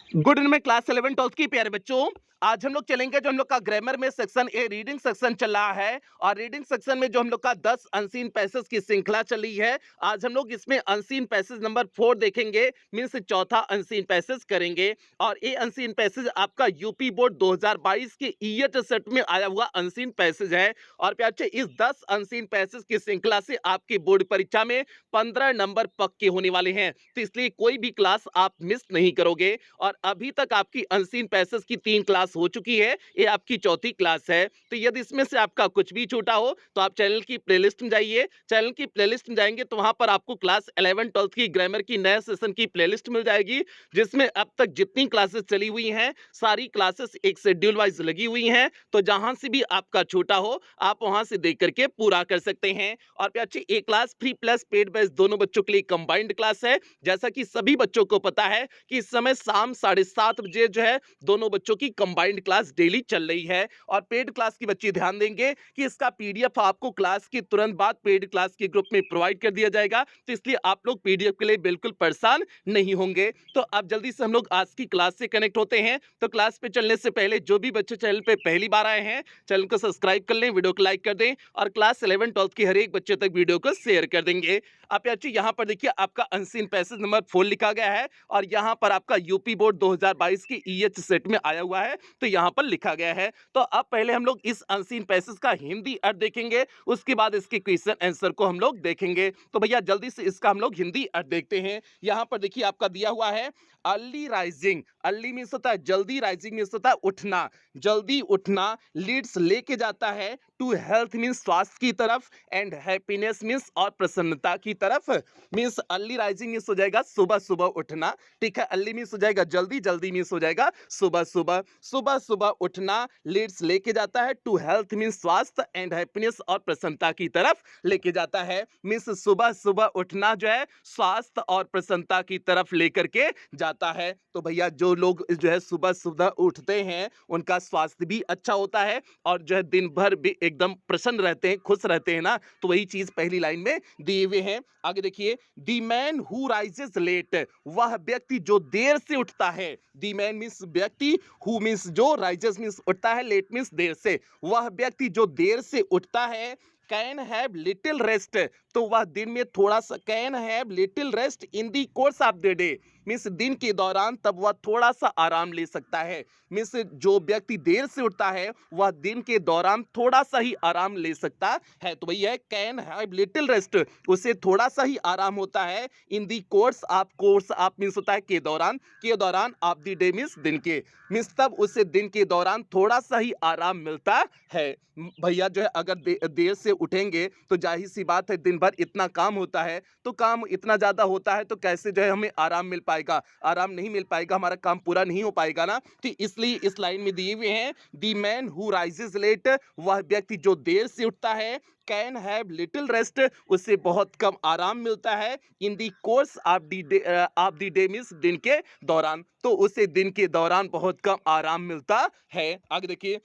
Good evening class 11 12 की प्यारे बच्चों। आज हम लोग चलेंगे जो हम लोग का ग्रामर में सेक्शन ए रीडिंग सेक्शन चल रहा है और रीडिंग सेक्शन में जो हम लोग का 10 अनसीन पैसेज की श्रृंखला चली है। आज हम लोग इसमें अनसीन पैसेज नंबर 4 देखेंगे, मींस चौथा अनसीन पैसेज करेंगे। और ये अनसीन पैसेज आपका यूपी बोर्ड 2022 के ईयर सेट में आया हुआ अनसीन पैसेज है। और प्यारे इस 10 अनसीन पैसेज की श्रृंखला से आपकी बोर्ड परीक्षा में 15 नंबर पक्के होने वाले हैं, तो इसलिए कोई भी क्लास आप मिस नहीं करोगे। और अभी तक आपकी अनसीन पैसेज की 3 क्लास हो चुकी है, ये आपकी चौथी क्लास है। तो यदि इसमें से आपका कुछ भी छूटा हो तो आप चैनल की प्लेलिस्ट में जाइए। चैनल की प्लेलिस्ट में जाएंगे तो वहां पर आपको क्लास 11 12 की ग्रामर की नए सेशन की प्लेलिस्ट मिल जाएगी, जिसमें अब तक जितनी क्लासेस चली हुई हैं सारी क्लासेस एक शेड्यूल वाइज लगी हुई हैं। तो जहां से भी आपका छूटा हो आप वहां से देख करके पूरा कर सकते हैं। और अच्छी एक class free plus paid batch दोनों बच्चों के लिए कंबाइंड क्लास है। जैसा कि सभी बच्चों को पता है कि इस समय शाम 7:30 बजे जो है दोनों बच्चों की कंबाइंड क्लास डेली चल रही है। और पेड क्लास की बच्चे ध्यान देंगे कि इसका पीडीएफ आपको क्लास के तुरंत बाद पेड क्लास के ग्रुप में प्रोवाइड कर दिया जाएगा, तो इसलिए आप लोग पीडीएफ के लिए बिल्कुल परेशान नहीं होंगे। तो अब जल्दी से हम लोग आज की क्लास से कनेक्ट होते हैं। तो क्लास पे चलने से पहले जो भी बच्चे चैनल पे पहली बार आए हैं चैनल को सब्सक्राइब कर लें, वीडियो को लाइक कर दें और क्लास 11 12 के हर एक बच्चे तक वीडियो को शेयर कर देंगे। आप अच्छी यहाँ पर देखिए आपका अनसीन पैसेज नंबर 4 लिखा गया है और यहाँ पर आपका यूपी बोर्ड 2022 की ईएच सेट में आया हुआ है, तो यहाँ पर लिखा गया है। तो अब पहले हम लोग इस अनसीन पैसेज का हिंदी अर्थ देखेंगे, उसके बाद इसके क्वेश्चन आंसर को हम लोग देखेंगे। तो भैया जल्दी से इसका हम लोग हिंदी अर्थ देखते हैं। यहाँ पर देखिए आपका दिया हुआ है अर्ली राइजिंग। अर्ली मीन्स होता है जल्दी, राइजिंग मीन्स होता है उठना, जल्दी उठना। लीड्स लेके जाता है टू हेल्थ मीन्स स्वास्थ्य की तरफ, एंड हैप्पीनेस मीन्स और प्रसन्नता की तरफ। मीन्स अर्ली राइजिंग मीन्स हो जाएगा सुबह सुबह उठना, ठीक है। अर्ली मीन्स हो जाएगा जल्दी, जल्दी मीन्स हो जाएगा सुबह सुबह। सुबह सुबह उठना लीड्स लेके जाता है टू हेल्थ मीन्स स्वास्थ्य, एंड हैप्पीनेस और प्रसन्नता की तरफ लेके जाता है। मीन्स सुबह सुबह उठना जो है स्वास्थ्य और प्रसन्नता की तरफ लेकर के जाता है। तो भैया जो लोग जो है सुबह सुबह उठते हैं उनका स्वास्थ्य भी अच्छा होता है और जो है दिन भर भी एकदम प्रसन्न रहते हैं, खुश रहते हैं ना। तो वही चीज पहली लाइन में दिए हुए हैं। आगे देखिए, the man who rises late, वह व्यक्ति जो देर से उठता है। द मैन मीन्स व्यक्ति, हु मीन्स जो, राइजेस मीन्स उठता है, लेट मीन्स देर से। वह व्यक्ति जो देर से उठता है कैन हैव लिटिल रेस्ट, तो वह दिन में थोड़ा सा, can have little rest in the course of the day, means दिन के दौरान तब वह थोड़ा सा आराम ले सकता है। मीन्स जो व्यक्ति देर से उठता है वह दिन के दौरान थोड़ा सा ही आराम ले सकता है। तो वही है कैन हैव लिटिल रेस्ट, उसे थोड़ा सा ही आराम होता है। In the course of, course of means होता है के दौरान, के दौरान, ऑफ द डे मीन्स दिन के, मीन्स तब उसे दिन के दौरान थोड़ा सा ही आराम मिलता है। भैया जो है अगर देर से उठेंगे तो जाहिर सी बात है दिन भर इतना काम होता है, तो काम इतना ज्यादा होता है तो कैसे जो है हमें आराम मिल पाएगा, आराम नहीं मिल पाएगा, हमारा काम पूरा नहीं हो पाएगा ना। तो इसलिए इस लाइन में दिए हुए हैं the man who rises late, वह व्यक्ति जो देर से उठता है, कैन हैव लिटिल रेस्ट, उसे बहुत कम आराम मिलता है। In the course of the day means दिन के दौरान, तो उसे दिन के दौरान बहुत कम आराम मिलता है। आगे देखिए,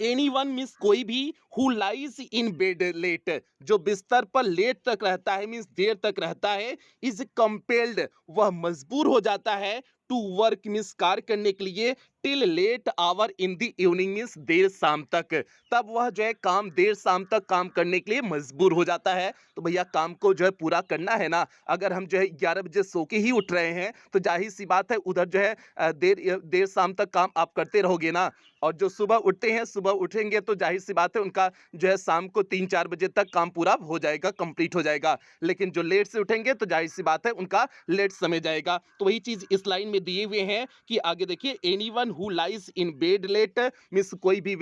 एनीवन मीन्स कोई भी, who lies in bed late, जो बिस्तर पर लेट तक रहता है मीन्स देर तक रहता है, इज कंपेल्ड, वह मजबूर हो जाता है, टू वर्क मीन्स कार्य करने के लिए, till late hour in the evening means देर शाम तक, तब वह जो है काम देर शाम तक काम करने के लिए मजबूर हो जाता है। तो भैया काम को जो है पूरा करना है ना। अगर हम जो है 11 बजे सो के ही उठ रहे हैं तो जाहिर सी बात है उधर जो है देर देर शाम तक काम आप करते रहोगे ना। और जो सुबह उठते हैं, सुबह उठेंगे तो जाहिर सी बात है उनका जो है शाम को 3 4 बजे तक काम पूरा हो जाएगा, कंप्लीट हो जाएगा। लेकिन जो लेट से उठेंगे तो जाहिर सी बात है उनका लेट समय जाएगा। तो वही चीज इस लाइन में दिए हुए हैं कि आगे देखिए, anyone who lies in bed late means कोई भी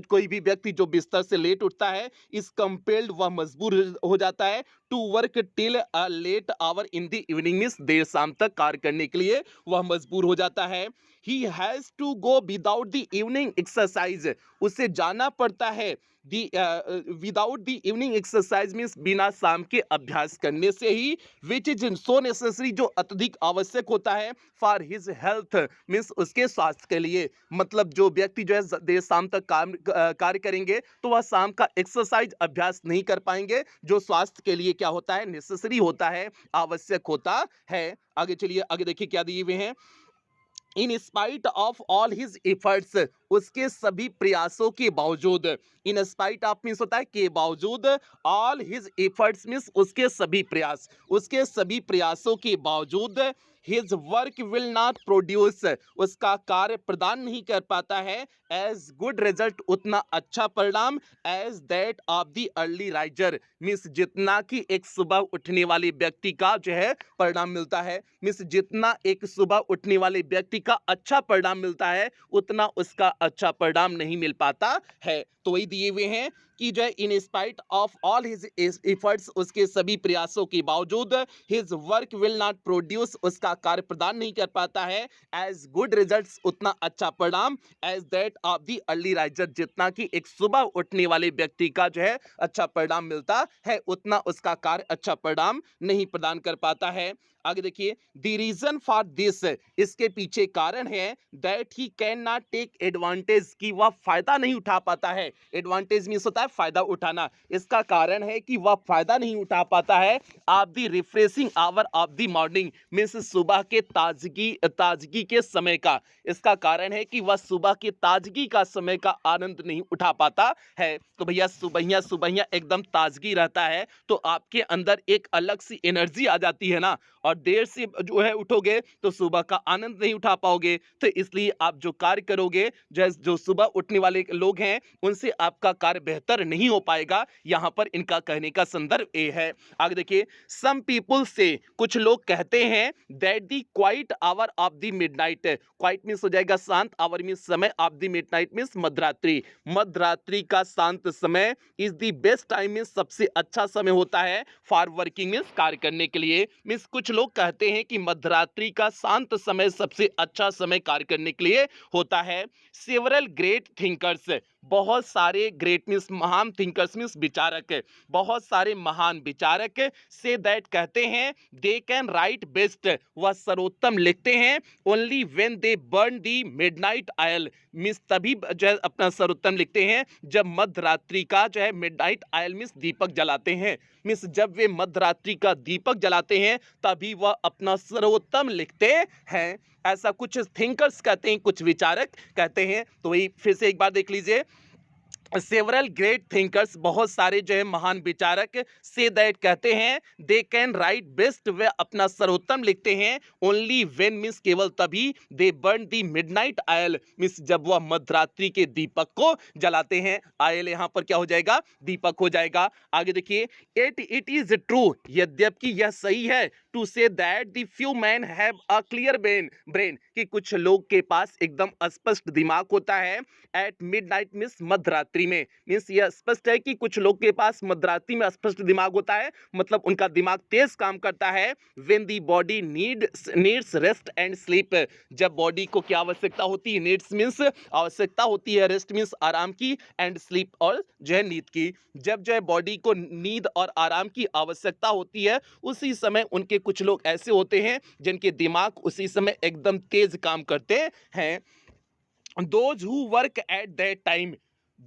कोई भी व्यक्ति जो बिस्तर से लेट उठता है, इज कंपेल्ड, वह मजबूर हो जाता है, to work till a late hour in the evening means देर शाम तक कार्य करने के लिए वह मजबूर हो जाता है। He has to go without the evening exercise, उसे जाना पड़ता है without the evening exercise means बिना शाम के अभ्यास करने से ही, विच इज सो नेसेसरी, जो अत्यधिक आवश्यक होता है, फॉर हिज हेल्थ मीन्स उसके स्वास्थ्य के लिए। मतलब जो व्यक्ति जो है देर शाम तक कार्य करेंगे तो वह शाम का एक्सरसाइज अभ्यास नहीं कर पाएंगे, जो स्वास्थ्य के लिए क्या होता है, नेसेसरी होता है, आवश्यक होता है। आगे चलिए, आगे देखिए क्या दिए हुए हैं। In spite of all his efforts, उसके सभी प्रयासों के बावजूद, इन स्पाइट ऑफ मीन्स होता है के बावजूद, ऑल हिज एफर्ट्स मीन्स उसके सभी प्रयास, उसके सभी प्रयासों के बावजूद, his work will not produce, उसका कार्य प्रदान नहीं कर पाता है, एज गुड रिजल्ट, उतना अच्छा परिणाम, as that of the early riser, means जितना कि एक सुबह उठने वाले व्यक्ति का जो है परिणाम मिलता है, मीन्स जितना एक सुबह उठने वाले व्यक्ति का अच्छा परिणाम मिलता है उतना उसका अच्छा परिणाम नहीं मिल पाता है। तो वही दिए हुए हैं कि जो है in spite of all his efforts, उसके सभी प्रयासों के बावजूद, his work will not produce, उसका कार्य प्रदान नहीं कर पाता है, एज गुड रिजल्ट्स, उतना अच्छा परिणाम, as that of the early riser, जितना कि एक सुबह उठने वाले व्यक्ति का जो है अच्छा परिणाम मिलता है उतना उसका कार्य अच्छा परिणाम नहीं प्रदान कर पाता है। आगे देखिए, द रीजन फॉर दिस, इसके पीछे कारण है, that he can not take advantage, कि वह फायदा नहीं उठा पाता है, एडवांटेज मीन्स होता है फायदा उठाना, इसका कारण है कि वह फायदा नहीं उठा पाता है, of the refreshing hour of the morning, means सुबह के ताजगी के समय का, इसका कारण है कि वह सुबह के ताजगी का समय का आनंद नहीं उठा पाता है। तो भैया सुबह एकदम ताजगी रहता है तो आपके अंदर एक अलग सी एनर्जी आ जाती है ना, और देर से जो है उठोगे तो सुबह का आनंद नहीं उठा पाओगे, तो इसलिए आप जो कार्य करोगे, जो सुबह उठने वाले लोग हैं उनसे आपका कार्य बेहतर नहीं हो पाएगा। यहां पर इनका कहने का संदर्भ ये है। आगे देखिए, सम पीपुल से, कुछ लोग कहते हैं, that the quite hour of the midnight, quite means हो जाएगा शांत, आवर मींस समय, ऑफ द मिडनाइट मींस मध्यरात्रि, मध्यरात्रि का शांत समय, is the best time means सबसे अच्छा समय होता है, फॉर वर्किंग मींस कार्य करने के लिए, मींस कुछ लोग कहते हैं कि मध्यरात्रि का शांत समय सबसे अच्छा समय कार्य करने के लिए होता है। सेवरल ग्रेट थिंकर्स, बहुत सारे, ग्रेट मींस महान, थिंकर्स मींस विचारक, बहुत सारे महान विचारक, से दैट कहते हैं, दे कैन राइट बेस्ट, वह सर्वोत्तम लिखते हैं, only when they burn the midnight oil, means तभी जो है अपना सर्वोत्तम लिखते हैं जब मध्यरात्रि का जो है मिडनाइट ऑयल मींस दीपक जलाते हैं, मींस जब वे मध्यरात्रि का दीपक जलाते हैं तभी वह अपना सर्वोत्तम लिखते हैं। ऐसा कुछ थिंकर्स कहते हैं, कुछ विचारक कहते हैं। तो वही फिर से एक बार देख लीजिए, सेवरल ग्रेट थिंकर्स, बहुत सारे जो है महान विचारक, से दैट कहते हैं, दे कैन राइट बेस्ट, वे अपना सर्वोत्तम लिखते हैं, ओनली व्हेन मींस केवल तभी, दे बर्न दी मिडनाइट ऑयल मींस जब वह मध्यरात्रि के दीपक को जलाते हैं। ऑयल यहाँ पर क्या हो जाएगा, दीपक हो जाएगा। आगे देखिए, इट इज ट्रू, यद्यपि यह सही है, to say that the few men have a clear brain, कि कुछ लोग के पास एकदम स्पष्ट दिमाग होता है, एट मिडनाइट मींस मध्यरात्रि में, मींस यह स्पष्ट है कि कुछ लोग के पास मध्यरात्रि में स्पष्ट दिमाग होता है, मतलब उनका दिमाग तेज काम करता है। When the body needs rest and sleep, जब बॉडी को क्या आवश्यकता होती है, नीड्स मींस आवश्यकता होती है, रेस्ट मींस आराम की, एंड स्लीप और जो है नींद की, जब जो है बॉडी को नींद और आराम की आवश्यकता होती है उसी समय उनके कुछ लोग ऐसे होते हैं जिनके दिमाग उसी समय एकदम तेज काम करते हैं। Those who work at that time,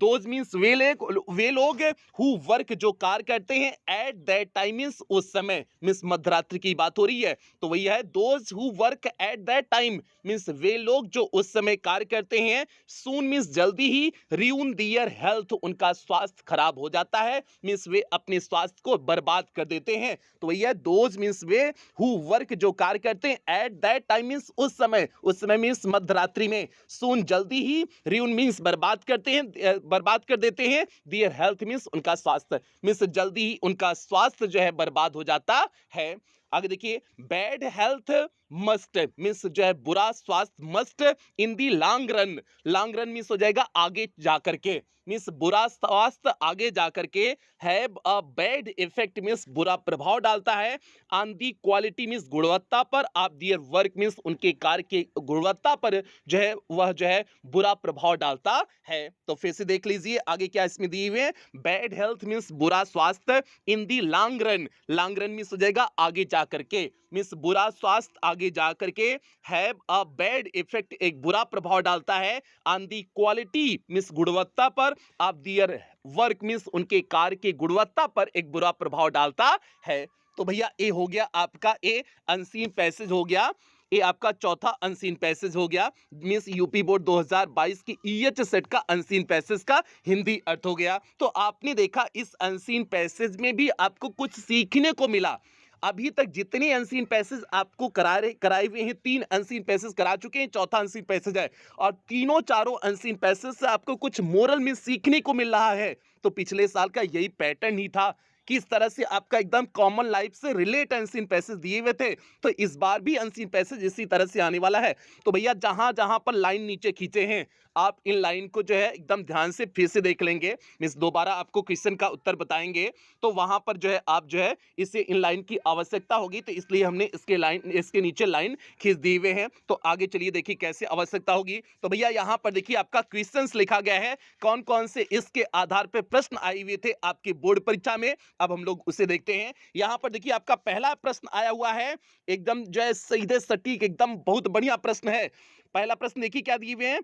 those means वे लोग हु वर्क जो कार्य करते हैं, एट दैट टाइम मीन्स उस समय, मीन्स मध्यरात्रि की बात हो रही है तो वही है, those who work at that time means वे लोग जो उस समय कार्य करते हैं, सून मीन्स जल्दी ही, रियून दियर हेल्थ, उनका स्वास्थ्य खराब हो जाता है, मीन्स वे अपने स्वास्थ्य को बर्बाद कर देते हैं। तो वही है, those means way who work जो कार्य करते हैं, एट दैट टाइम मीन्स उस समय मीन्स मध्यरात्रि में, सून जल्दी ही, रियून मीन्स बर्बाद करते हैं, बर्बाद कर देते हैं, दियर हेल्थ मीन्स उनका स्वास्थ्य, मीन्स जल्दी ही उनका स्वास्थ्य जो है बर्बाद हो जाता है। आगे देखिए, बैड हेल्थ मस्ट मीन्स जो है बुरा स्वास्थ्य, must in the long run means हो जाएगा आगे जाकर के, मीन्स बुरा स्वास्थ्य आगे जाकर के, have a bad effect means बुरा प्रभाव डालता है, ऑन दी क्वालिटी मीन्स गुणवत्ता पर, ऑफ दियर वर्क मीन्स उनके कार्य की गुणवत्ता पर जो है वह जो है बुरा प्रभाव डालता है। तो फिर से देख लीजिए आगे क्या इसमें दिए हुए हैं, बैड हेल्थ मीन्स बुरा स्वास्थ्य, इन दी लॉन्ग रन मीन्स हो जाएगा आगे जाकर के, मीन्स बुरा स्वास्थ्य आगे जाकर के, हैव अ बैड इफेक्ट एक बुरा प्रभाव डालता है, ऑन दी क्वालिटी मीन्स गुणवत्ता पर, ऑफ दियर वर्क मीन्स उनके कार्य की गुणवत्ता पर एक बुरा प्रभाव डालता है। तो भैया ये हो गया आपका ए अनसीन पैसेज हो गया। ये आपका चौथा अनसीन पैसेज हो गया। मींस यूपी बोर्ड 2022 की ईएच सेट का अनसीन पैसेज का हिंदी अर्थ हो गया। तो आपने देखा इस अनसीन पैसेज में भी आपको कुछ सीखने को मिला। अभी तक जितने अनसीन पैसेज आपको कराए हुए हैं, 3 अनसीन पैसेज करा चुके हैं, चौथा अनसीन पैसेज है और तीनों चारों अनसीन पैसेज से आपको कुछ मोरल में सीखने को मिल रहा है। तो पिछले साल का यही पैटर्न ही था कि इस तरह से आपका एकदम कॉमन लाइफ से रिलेट अनसीन पैसेज दिए हुए थे। तो इस बार भी अनसीन पैसेज इसी तरह से आने वाला है। तो भैया जहां जहां पर लाइन नीचे खींचे हैं, आप इन लाइन को जो है एकदम ध्यान से फिर से देख लेंगे। मिस दोबारा आपको क्वेश्चन का उत्तर बताएंगे तो वहां पर जो है आप जो है इसे इन लाइन की आवश्यकता होगी, तो इसलिए हमने इसके नीचे लाइन खींच दिए हुए हैं। तो आगे चलिए देखिए कैसे आवश्यकता होगी। तो भैया यहाँ पर देखिए आपका क्वेश्चंस लिखा गया है, कौन कौन से इसके आधार पर प्रश्न आए हुए थे आपकी बोर्ड परीक्षा में। अब हम लोग उसे देखते हैं। यहां पर देखिए आपका पहला प्रश्न आया हुआ है, एकदम जो है सीधे सटीक, एकदम बहुत बढ़िया प्रश्न है। पहला प्रश्न देखिए क्या दिए हुए हैं,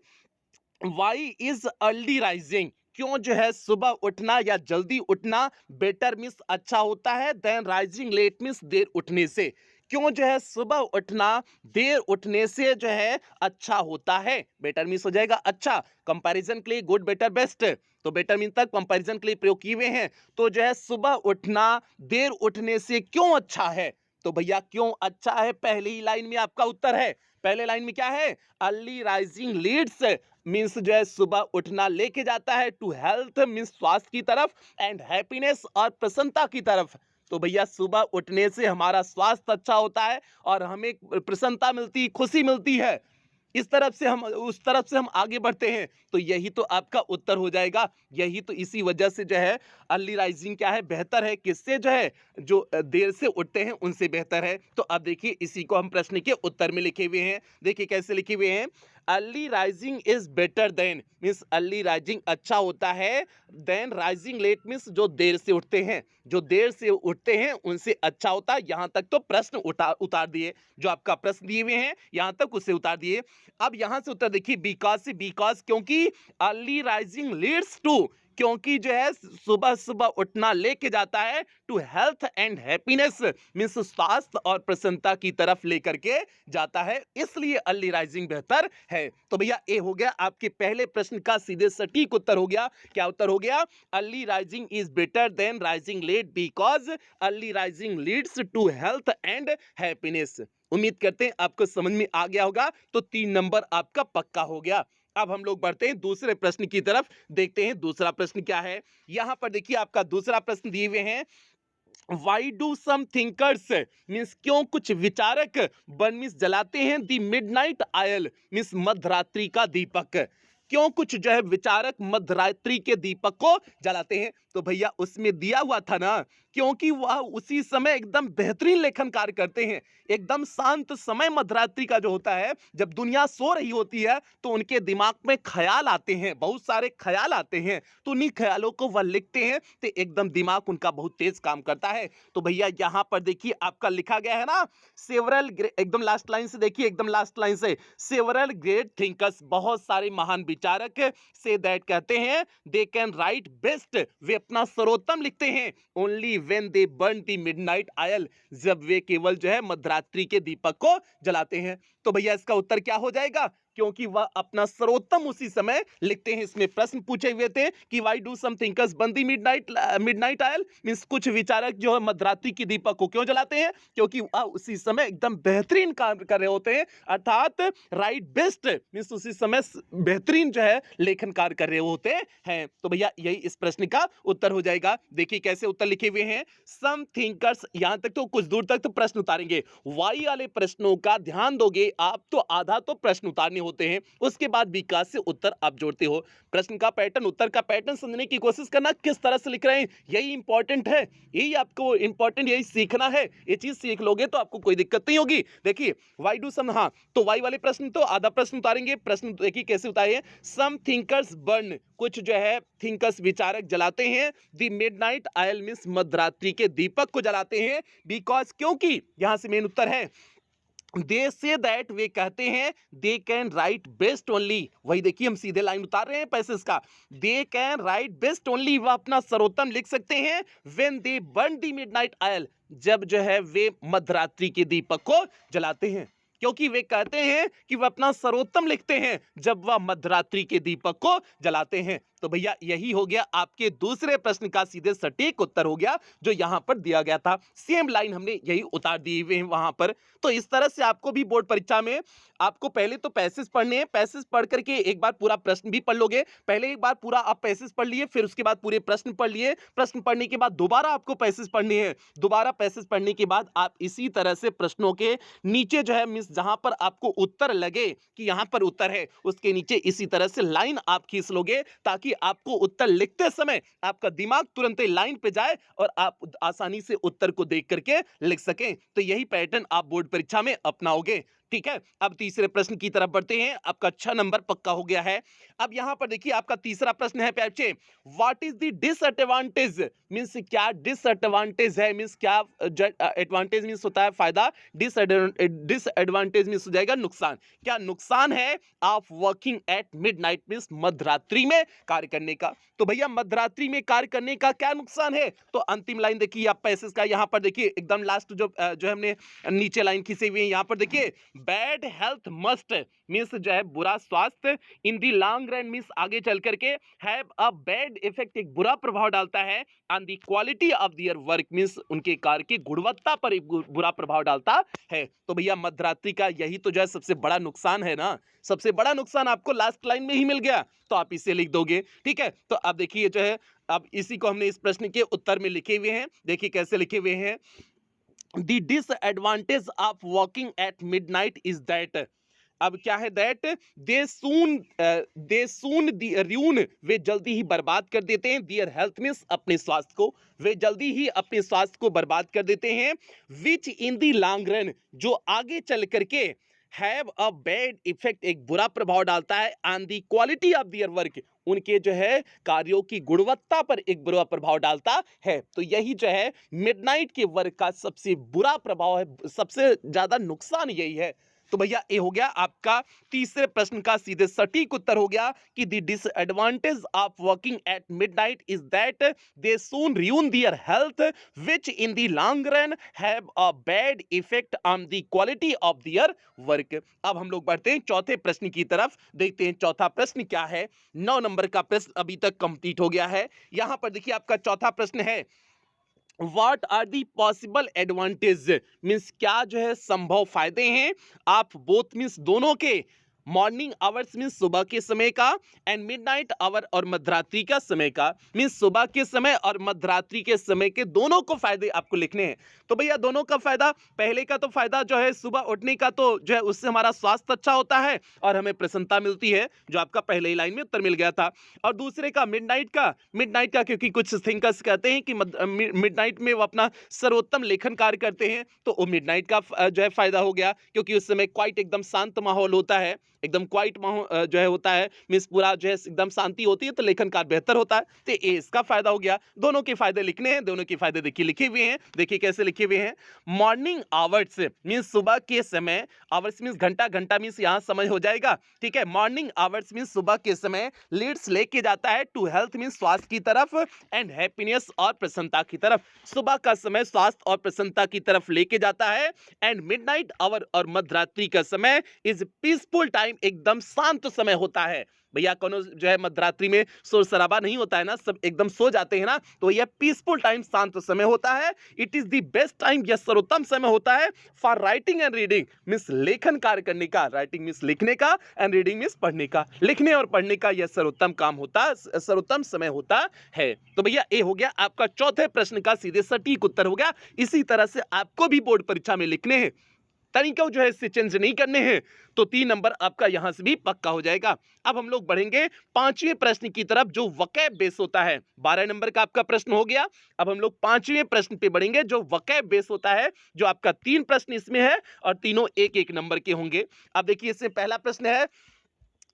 वाई इज अर्ली राइजिंग, क्यों जो है सुबह उठना या जल्दी उठना बेटर मीन्स अच्छा होता है देन राइजिंग लेट मीन्स देर उठने से। क्यों जो है सुबह उठना देर उठने से जो है अच्छा होता है, बेटर मीन्स हो जाएगा अच्छा, कंपैरिजन के लिए गुड बेटर बेस्ट, तो बेटर मीन तक कंपैरिजन के लिए प्रयोग किए हुए हैं। तो जो है सुबह उठना देर उठने से क्यों अच्छा है, तो भैया क्यों अच्छा है पहली ही लाइन में आपका उत्तर है। पहले लाइन में क्या है, अर्ली राइजिंग लीड्स मीन्स जो है सुबह उठना लेके जाता है टू हेल्थ मीन्स स्वास्थ्य की तरफ एंड हैप्पीनेस और प्रसन्नता की तरफ। तो भैया सुबह उठने से हमारा स्वास्थ्य अच्छा होता है और हमें प्रसन्नता मिलती, खुशी मिलती है, इस तरफ से हम उस तरफ से हम आगे बढ़ते हैं। तो यही तो आपका उत्तर हो जाएगा। यही तो इसी वजह से जो है अर्ली राइजिंग क्या है, बेहतर है, किससे जो है जो देर से उठते हैं उनसे बेहतर है। तो अब देखिए इसी को हम प्रश्न के उत्तर में लिखे हुए हैं। देखिए कैसे लिखे हुए हैं, early rising is better then means early rising अच्छा होता है देन राइजिंग लेट मीन्स जो देर से उठते हैं, जो देर से उठते हैं उनसे अच्छा होता है। यहां तक तो प्रश्न उतार दिए, जो आपका प्रश्न दिए हुए हैं यहां तक उसे उतार दिए। अब यहां से उत्तर देखिए बिकॉज से, बिकॉज क्योंकि अर्ली राइजिंग लीड्स टू, क्योंकि जो है सुबह सुबह उठना लेके जाता है to health and happiness means स्वास्थ्य और प्रसन्नता की तरफ लेकर के जाता है, इसलिए अर्ली राइजिंग बेहतर है। तो भैया ए हो गया आपके पहले प्रश्न का सीधे सटीक उत्तर हो गया। क्या उत्तर हो गया, early rising is better than rising late because early rising leads to health and happiness. उम्मीद करते हैं आपको समझ में आ गया होगा। तो 3 नंबर आपका पक्का हो गया। अब हम लोग बढ़ते हैं दूसरे प्रश्न की तरफ, देखते हैं दूसरा प्रश्न क्या है। यहां पर देखिए आपका दूसरा प्रश्न दिए हुए हैं, why do some thinkers means क्यों कुछ विचारक बर्न मीन्स जलाते हैं दी मिडनाइट ऑयल मीन्स मध्यरात्रि का दीपक। क्यों कुछ जो है विचारक मध्यरात्रि के दीपक को जलाते हैं, तो भैया उसमें दिया हुआ था ना, क्योंकि वह उसी समय एकदम बेहतरीन लेखन कार्य करते हैं। एकदम शांत समय मध्यरात्रि का जो होता है, जब दुनिया सो रही होती है तो उनके दिमाग में ख्याल आते हैं, बहुत सारे ख्याल आते हैं, तो उन्हीं ख्यालों को वह लिखते हैं तो एकदम दिमाग उनका बहुत तेज काम करता है। तो भैया यहाँ पर देखिए आपका लिखा गया है ना, सेवरल, एकदम लास्ट लाइन से देखिए, एकदम लास्ट लाइन से, सेवरल ग्रेट थिंकर्स, बहुत सारे महान विचारक से दैट कहते हैं दे कैन राइट बेस्ट, वे अपना सर्वोत्तम लिखते हैं only when they burn the midnight oil, जब वे केवल जो है मध्यरात्रि के दीपक को जलाते हैं। तो भैया इसका उत्तर क्या हो जाएगा, क्योंकि वह अपना सर्वोत्तम उसी समय लिखते हैं। इसमें प्रश्न पूछे हुए थे कि why do some thinkers burn the midnight oil means कुछ विचारक जो है मध्यरात्रि की दीपक को क्यों जलाते हैं, क्योंकि वह उसी समय एकदम बेहतरीन काम कर रहे होते हैं, अर्थात राइट बेस्ट मींस उसी समय बेहतरीन जो है लेखन कार्य कर रहे होते हैं। तो भैया यही इस प्रश्न का उत्तर हो जाएगा। देखिए कैसे उत्तर लिखे हुए हैं, सम थिंकर्स, यहां तक तो कुछ दूर तक तो प्रश्न उतारेंगे, वाई वाले प्रश्नों का ध्यान दोगे आप तो आधा तो प्रश्न उतारने होते हैं, उसके बाद विकास से उत्तर आप जोड़ते हो। प्रश्न का पैटर्न, उत्तर का पैटर्न समझने की कोशिश करना, किस तरह से लिख रहे हैं, यही इंपॉर्टेंट है, यही आपको इंपॉर्टेंट, यही सीखना है। ये चीज सीख लोगे तो आपको कोई दिक्कत नहीं होगी। देखिए वाई डू सम, हाँ तो वाई वाले प्रश्न तो आधा प्रश्न उतारेंगे। प्रश्न देखिए कैसे उतारे, सम थिंकर्स बर्न, कुछ जो है थिंकर्स विचारक जलाते हैं द मिडनाइट ऑयल मींस मध्यरात्रि के दीपक को जलाते हैं, बिकॉज क्योंकि, यहां से मेन उत्तर है, दे से दैट, वे कहते हैं they can write best only, वही देखिए हम सीधे लाइन उतार रहे हैं पैसेज का, they can write best only, वह अपना सर्वोत्तम लिख सकते हैं when they burn the midnight oil, जब जो है वे मध्यरात्रि के दीपक को जलाते हैं। क्योंकि वे कहते हैं कि वह अपना सर्वोत्तम लिखते हैं जब वह मध्यरात्रि के दीपक को जलाते हैं। तो भैया यही हो गया आपके दूसरे प्रश्न का सीधे सटीक उत्तर हो गया जो यहां पर दिया गया था। सेम लाइन हमने यही उतार दी हुई है वहां पर। तो इस तरह से आपको भी बोर्ड परीक्षा में आपको पहले तो पैसेज पढ़ने हैं, पैसेज पढ़ करके एक बार पूरा प्रश्न भी पढ़ लोगे। पहले एक बार पूरा आप पैसेज पढ़ लिए, फिर उसके बाद पूरे प्रश्न पढ़ लिए। प्रश्न पढ़ने के बाद दोबारा आपको पैसेज पढ़ने हैं। दोबारा पैसेज पढ़ने के बाद आप इसी तरह से प्रश्नों के नीचे जो है मींस जहां पर आपको उत्तर लगे कि यहां पर उत्तर है, उसके नीचे इसी तरह से लाइन आप खींच लोगे ताकि आपको उत्तर लिखते समय आपका दिमाग तुरंत ही लाइन पे जाए और आप आसानी से उत्तर को देख करके लिख सकें। तो यही पैटर्न आप बोर्ड परीक्षा में अपनाओगे। ठीक है, अब तीसरे प्रश्न की तरफ बढ़ते हैं। आपका 6 नंबर पक्का हो गया है। अब यहां पर देखिए आपका तीसरा प्रश्न है प्यारे बच्चे, what is the disadvantage, means क्या डिसएडवांटेज है, मींस क्या एडवांटेज मींस होता है फायदा, डिसएडवांटेज मींस हो जाएगा नुकसान। क्या नुकसान है आप वर्किंग एट मिडनाइट मींस मध्यरात्रि में कार्य करने का। तो भैया मध्यरात्रि में कार्य करने का क्या नुकसान है, तो अंतिम लाइन देखिए आप पैसेज का, यहां पर देखिए एकदम लास्ट जो हमने नीचे लाइन खींची हुई है, यहां पर देखिए बैड हेल्थ मस्ट मींस जो है बुरा स्वास्थ्य, इन दी लॉन्ग रन मींस आगे चल करके हैव अ बैड इफेक्ट एक बुरा प्रभाव डालता है, on the quality of their work means उनके कार्य की गुणवत्ता पर एक बुरा प्रभाव डालता है। तो भैया मध्यरात्रि का यही तो जो है सबसे बड़ा नुकसान है ना, सबसे बड़ा नुकसान आपको लास्ट लाइन में ही मिल गया, तो आप इसे लिख दोगे। ठीक है, तो अब देखिए जो है अब इसी को हमने इस प्रश्न के उत्तर में लिखे हुए हैं। देखिए कैसे लिखे हुए हैं, The disadvantage of working at midnight is that, अब क्या है दैट, दे सून र्यून वे जल्दी ही बर्बाद कर देते हैं, दियर हेल्थ मींस अपने स्वास्थ्य को, वे जल्दी ही अपने स्वास्थ्य को बर्बाद कर देते हैं, विच इन दी लॉन्ग रन जो आगे चल करके हैव अ बैड इफेक्ट एक बुरा प्रभाव डालता है, on the quality of their work उनके जो है कार्यों की गुणवत्ता पर एक बुरा प्रभाव डालता है। तो यही जो है मिडनाइट के वर्क का सबसे बुरा प्रभाव है, सबसे ज्यादा नुकसान यही है। तो भैया ये हो गया आपका तीसरे प्रश्न का सीधे सटीक उत्तर हो गया कि the disadvantage of working at midnight is that they soon ruin their health which in the long run have a bad effect on the quality of their work। अब हम लोग बढ़ते हैं चौथे प्रश्न की तरफ, देखते हैं चौथा प्रश्न क्या है। 9 नंबर का प्रश्न अभी तक कंप्लीट हो गया है। यहां पर देखिए आपका चौथा प्रश्न है, What are the possible advantages means क्या जो है संभव फायदे हैं आप बोथ मीन्स दोनों के, मॉर्निंग आवर्स मीन्स सुबह के समय का, एंड मिडनाइट आवर और मध्यरात्रि का समय का, मीन्स सुबह के समय और मध्यरात्रि के समय के दोनों को फायदे आपको लिखने हैं। तो भैया दोनों का फायदा, पहले का तो फायदा जो है सुबह उठने का, तो जो है उससे हमारा स्वास्थ्य अच्छा होता है और हमें प्रसन्नता मिलती है, जो आपका पहले ही लाइन में उत्तर मिल गया था। और दूसरे का मिडनाइट का क्योंकि कुछ थिंकर्स कहते हैं कि मिडनाइट में वो अपना सर्वोत्तम लेखन कार्य करते हैं, तो वो मिडनाइट का जो है फायदा हो गया, क्योंकि उस समय क्वाइट एकदम शांत माहौल होता है, एकदम क्वाइट माहौल जो है होता है, मींस पूरा जो है एकदम शांति होती है, तो लेखन कार्य बेहतर होता है। तो ये इसका फायदा हो गया। दोनों के फायदे लिखने हैं, दोनों के फायदे देखिए लिखे हुए हैं, देखिए कैसे लिखे हुए हैं। मॉर्निंग आवर्स मींस सुबह के समय, आवर्स मींस घंटा, घंटा मींस यहां समय हो जाएगा। ठीक है, मॉर्निंग आवर्स मींस सुबह के समय, लीड्स लेके जाता है टू हेल्थ मींस स्वास्थ्य की तरफ, एंड हैप्पीनेस और प्रसन्नता की तरफ। सुबह का समय स्वास्थ्य और प्रसन्नता की तरफ लेके जाता है, एंड मिडनाइट आवर और मध्यरात्रि का समय इज पीसफुल टाइम एकदम शांत समय होता है। भैया कोनो जो है मध्यरात्रि में शोर शराबा नहीं होता है ना, सब एकदम सो जाते हैं ना, तो यह पीसफुल टाइम शांत समय होता है। It is the best time, यह सर्वोत्तम समय होता है for writing and reading means लेखन कार्य करने का, राइटिंग मींस लिखने का, एंड रीडिंग मींस पढ़ने का, लिखने और पढ़ने का यह सर्वोत्तम काम होता है, सर्वोत्तम समय होता है। तो भैया ये हो गया आपका चौथे प्रश्न का सीधे सटीक उत्तर हो गया। इसी तरह से आपको भी बोर्ड परीक्षा में लिखने हैं, तरीका जो है इससे चेंज नहीं करने हैं, तो 3 नंबर आपका यहां से भी पक्का हो जाएगा। अब हम लोग बढ़ेंगे पांचवें प्रश्न की तरफ जो वकैब बेस होता है। 12 नंबर का आपका प्रश्न हो गया। अब हम लोग पांचवें प्रश्न पे बढ़ेंगे जो वकैब बेस होता है, जो आपका 3 प्रश्न इसमें है और तीनों 1-1 नंबर के होंगे। अब देखिए इससे पहला प्रश्न है,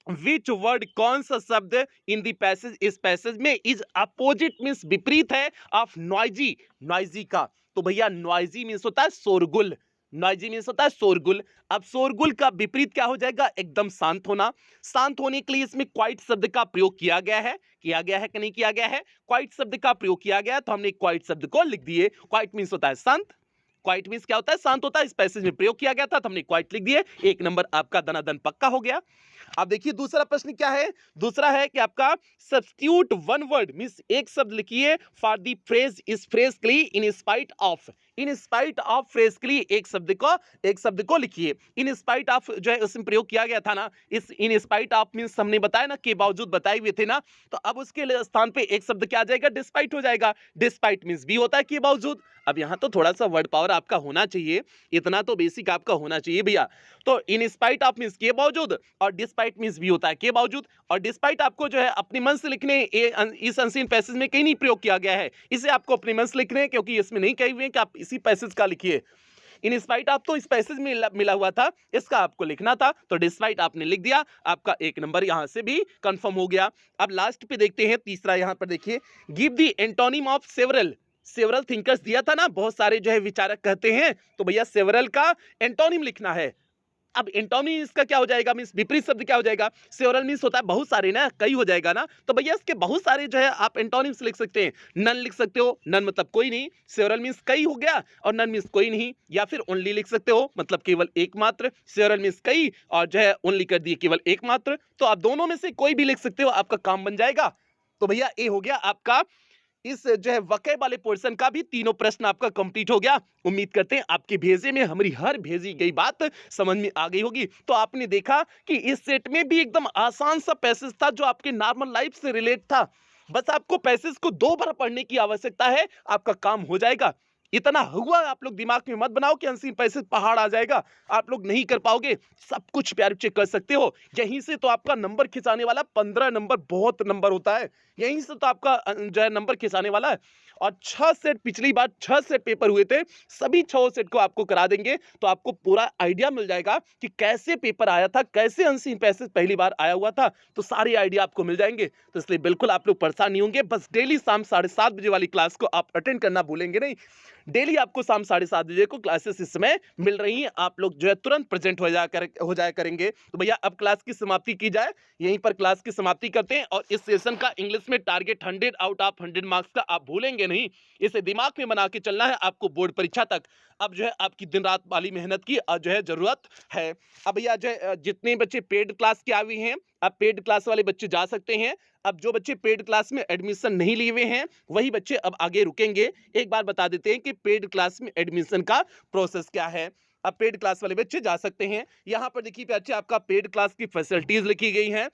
विच वर्ड कौन सा शब्द इन दी पैसेज, इस पैसेज में इज अपोजिट मींस विपरीत है ऑफ नॉइजी, नॉइजी का। तो भैया नॉइजी मींस होता है शोरगुल, नॉइजी मींस होता है शोरगुल। अब शोरगुल का विपरीत क्या हो जाएगा, एकदम शांत होना। शांत होने के लिए इसमें क्वाइट शब्द का प्रयोग किया गया है कि नहीं किया गया है, क्वाइट शब्द का प्रयोग किया गया, तो हमने क्वाइट शब्द को लिख दिए। क्वाइट मींस होता है शांत, क्वाइट मींस क्या होता है? शांत होता है। इस पैसेज में प्रयोग किया गया था तो हमने क्वाइट लिख दिए। 1 नंबर आपका दनादन पक्का हो गया। अब देखिए दूसरा प्रश्न क्या है? दूसरा है कि आपका सब्स्टिट्यूट वन वर्ड मींस एक शब्द लिखिए फॉर द फ्रेज इस फ्रेज के लिए in spite of. In spite of phrase के लिए एक शब्द को लिखिए। इन स्पाइट ऑफ जो है उसमें प्रयोग किया गया था ना, इस इन स्पाइट ऑफ मींस हमने बताया ना के बावजूद बताए हुए थे ना, तो अब उसके स्थान पे एक शब्द क्या आ जाएगा? डिस्पाइट हो जाएगा। डिस्पाइट मींस भी होता है के बावजूद। अब यहाँ तो थोड़ा सा वर्ड पावर आपका होना चाहिए, इतना तो बेसिक आपका होना चाहिए भैया। तो इन स्पाइट ऑफ मींस के बावजूद, और डिस्पाइट मींस भी होता है के बावजूद। और डिस्पाइट आपको जो है अपने मन से लिखने इस अनसीन पैसेज में कहीं नहीं प्रयोग किया गया है, इसे आपको अपने मन से लिखने हैं, क्योंकि इसमें नहीं कहे हुए हैं कि आप इसी पैसेज का लिखिए। इन स्पाइट आप तो इस पैसेज में मिला हुआ था, इसका आपको लिखना था, तो डिस्पाइट आपने लिख दिया, आपका 1 नंबर यहां से भी कंफर्म हो गया। अब लास्ट पे देखते हैं तीसरा, यहां पर देखिए give the antonym of several. Several thinkers दिया था ना, बहुत सारे जो है विचारक कहते हैं, तो भैया सेवरल का एंटोनिम लिखना है। अब एंटोनिम इसका क्या हो जाएगा? मींस विपरीत शब्द क्या हो जाएगा? सेवरल मींस होता है बहुत सारे ना, कई हो जाएगा ना, तो भैया इसके बहुत सारे जो है आप एंटोनिम्स लिख सकते हैं। नन लिख सकते हो, नन मतलब कोई नहीं, सेवरल मींस कई हो गया, और नन मींस कोई नहीं, या फिर ओनली लिख सकते हो, मतलब केवल एकमात्र। सेवरल मींस कई, और जो है ओनली कर दिए केवल एकमात्र, तो आप दोनों में से कोई भी लिख सकते हो, आपका काम बन जाएगा। तो भैया ए हो गया आपका इस जो है वक़े वाले पोर्शन का भी तीनों प्रश्न आपका कंप्लीट हो गया। उम्मीद करते हैं आपके भेजे में हमारी हर भेजी गई बात समझ में आ गई होगी। तो आपने देखा कि इस सेट में भी एकदम आसान सा पैसेज था जो आपके नॉर्मल लाइफ से रिलेट था। बस आपको पैसेज को 2 बार पढ़ने की आवश्यकता है, आपका काम हो जाएगा। इतना हुआ आप लोग दिमाग में मत बनाओ कि अनसीन पैसेज पहाड़ आ जाएगा, आप लोग नहीं कर पाओगे। सब कुछ प्यार चेक कर सकते हो। यहीं से तो आपका नंबर खिंचाने वाला 15 नंबर बहुत नंबर होता है। यहीं से तो आपका जो है नंबर खिंचाने वाला है। और 6 सेट पिछली बार 6 सेट पेपर हुए थे, सभी 6 सेट को आपको करा देंगे, तो आपको पूरा आइडिया मिल जाएगा कि कैसे पेपर आया था, कैसे अनसीन पैसेज पहली बार आया हुआ था, तो सारे आइडिया आपको मिल जाएंगे। तो इसलिए बिल्कुल आप लोग परेशान नहीं होंगे। बस डेली शाम 7:30 बजे वाली क्लास को आप अटेंड करना भूलेंगे नहीं। डेली आपको शाम 7:30 बजे को क्लासेस इस समय मिल रही हैं, आप लोग जो है तुरंत प्रेजेंट हो जाया करेंगे। तो भैया अब क्लास की समाप्ति की जाए, यहीं पर क्लास की समाप्ति करते हैं। और इस सेशन का इंग्लिश में टारगेट 100 आउट ऑफ 100 मार्क्स का आप भूलेंगे नहीं, इसे दिमाग में बना के चलना है आपको बोर्ड परीक्षा तक। अब जो है आपकी दिन रात वाली मेहनत की जो है जरूरत है। अब भैया जो है जितने बच्चे पेड क्लास के आए हैं, अब पेड क्लास वाले बच्चे जा सकते हैं। अब जो बच्चे पेड क्लास में एडमिशन नहीं लिए हुए हैं, वही बच्चे अब आगे रुकेंगे। एक बार बता देते हैं कि पेड क्लास में एडमिशन का प्रोसेस क्या है। अब पेड क्लास वाले बच्चे जा सकते हैं। यहाँ पर देखिए बच्चे आपका पेड क्लास की फैसिलिटीज लिखी गई हैं।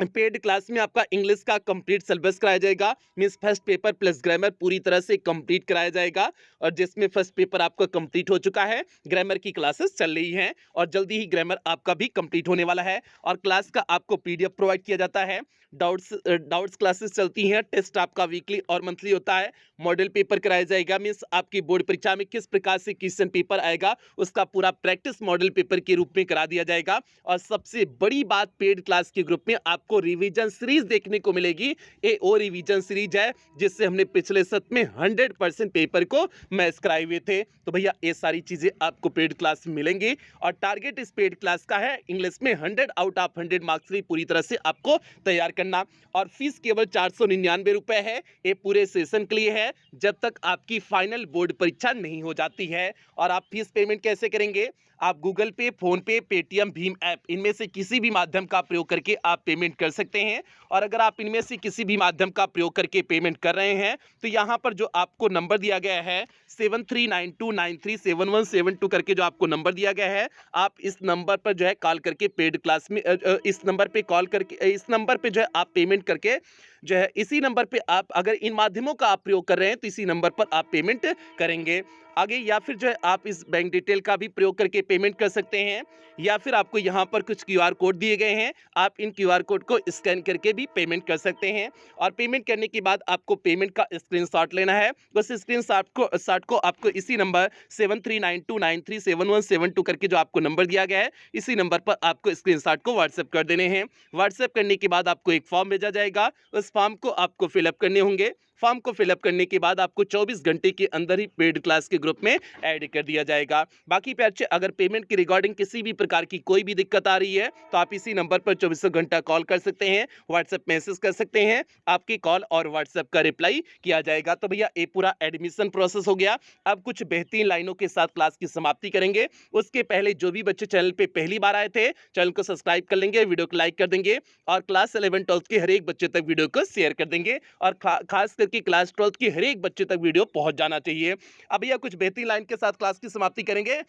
पेड क्लास में आपका इंग्लिश का कंप्लीट सिलेबस कराया जाएगा, means first paper plus grammar पूरी तरह से कंप्लीट कराया जाएगा। और जिसमें फर्स्ट पेपर आपका कंप्लीट हो चुका है, ग्रामर की क्लासेस चल रही हैं, और जल्दी ही ग्रामर आपका भी कंप्लीट होने वाला है। और क्लास का आपको पीडीएफ प्रोवाइड किया जाता है। डाउट्स क्लासेस चलती हैं, टेस्ट आपका वीकली और मंथली होता है। मॉडल पेपर कराया जाएगा, मींस आपकी बोर्ड परीक्षा में किस प्रकार से क्वेश्चन पेपर आएगा उसका पूरा प्रैक्टिस मॉडल पेपर के रूप में करा दिया जाएगा। और सबसे बड़ी बात, पेड क्लास के ग्रुप में आपको रिवीजन सीरीज देखने को मिलेगी। ये वो रिवीजन सीरीज है जिससे हमने पिछले सत्र में 100% पेपर को मैच कराए हुए थे। तो भैया ये सारी चीजें आपको पेड क्लास में मिलेंगी। और टारगेट इस पेड क्लास का है इंग्लिश में 100 आउट ऑफ 100 मार्क्स की पूरी तरह से आपको तैयार करना। और फीस केवल 499 रुपए है, ये पूरे सेशन के लिए है, जब तक आपकी फाइनल बोर्ड परीक्षा नहीं हो जाती है। और आप फीस पेमेंट कैसे करेंगे? आप गूगल पे, फोन पे, पेटीएम, भीम ऐप, इनमें से किसी भी माध्यम का प्रयोग करके आप पेमेंट कर सकते हैं। और अगर आप इनमें से किसी भी माध्यम का प्रयोग करके पेमेंट कर रहे हैं, तो यहाँ पर जो आपको नंबर दिया गया है 7392937172 करके जो आपको नंबर दिया गया है, आप इस नंबर पर जो है कॉल करके पेड क्लास में इस नंबर पे कॉल करके इस नंबर पे जो है आप पेमेंट करके जो है इसी नंबर पे आप अगर इन माध्यमों का आप प्रयोग कर रहे हैं तो इसी नंबर पर आप पेमेंट करेंगे आगे। या फिर जो है आप इस बैंक डिटेल का भी प्रयोग करके पेमेंट कर सकते हैं, या फिर आपको यहाँ पर कुछ क्यूआर कोड दिए गए हैं, आप इन क्यूआर कोड को स्कैन करके भी पेमेंट कर सकते हैं। और पेमेंट करने के बाद आपको पेमेंट का स्क्रीनशॉट लेना है। उस स्क्रीनशॉट को आपको इसी नंबर 7392937172 करके जो आपको नंबर दिया गया है, इसी नंबर पर आपको स्क्रीनशॉट को व्हाट्सएप कर देने हैं। व्हाट्सएप करने के बाद आपको एक फॉर्म भेजा जाएगा, उस फॉर्म को आपको फिलअप करने होंगे। फॉर्म को फिलअप करने के बाद आपको 24 घंटे के अंदर ही पेड क्लास के ग्रुप में ऐड कर दिया जाएगा। बाकी प्यारे बच्चे, अगर पेमेंट की रिगार्डिंग किसी भी प्रकार की कोई भी दिक्कत आ रही है तो आप इसी नंबर पर 24 घंटा कॉल कर सकते हैं, व्हाट्सएप मैसेज कर सकते हैं, आपकी कॉल और व्हाट्सएप का रिप्लाई किया जाएगा। तो भैया ये पूरा एडमिशन प्रोसेस हो गया। अब कुछ बेहतरीन लाइनों के साथ क्लास की समाप्ति करेंगे। उसके पहले जो भी बच्चे चैनल पे पहली बार आए थे, चैनल को सब्सक्राइब कर लेंगे, वीडियो को लाइक कर देंगे और क्लास 11 12 के हर एक बच्चे तक वीडियो को शेयर कर देंगे और खास करके क्लास 12 के हर एक बच्चे तक वीडियो पहुंच जाना चाहिए। अब भैया कुछ बेहतरीन लाइन के साथ क्लास की समाप्ति करेंगे।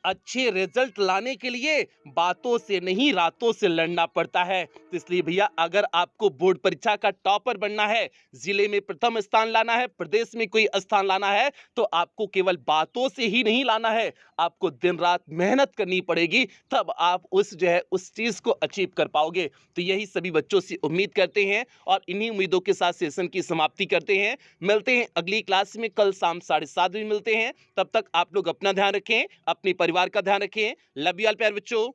अच्छे रिजल्ट लाने के लिए बातों से नहीं रातों से लड़ना पड़ता है। तो इसलिए भैया, अगर आपको बोर्ड परीक्षा का टॉपर बनना है, जिले में प्रथम स्थान लाना है, प्रदेश में कोई स्थान लाना है, तो आपको केवल बातों से ही नहीं लाना है, आपको दिन रात मेहनत करनी पड़ेगी, तब आप उस चीज को अचीव कर पाओगे। तो यही सभी बच्चों से उम्मीद करते हैं और इन्हीं उम्मीदों के साथ सेशन की समाप्ति करते हैं। मिलते हैं अगली क्लास में, कल शाम 7:30 बजे मिलते हैं। तब तक आप लोग अपना ध्यान रखें, अपने परिवार का ध्यान रखें। लव यू ऑल प्यारे बच्चों।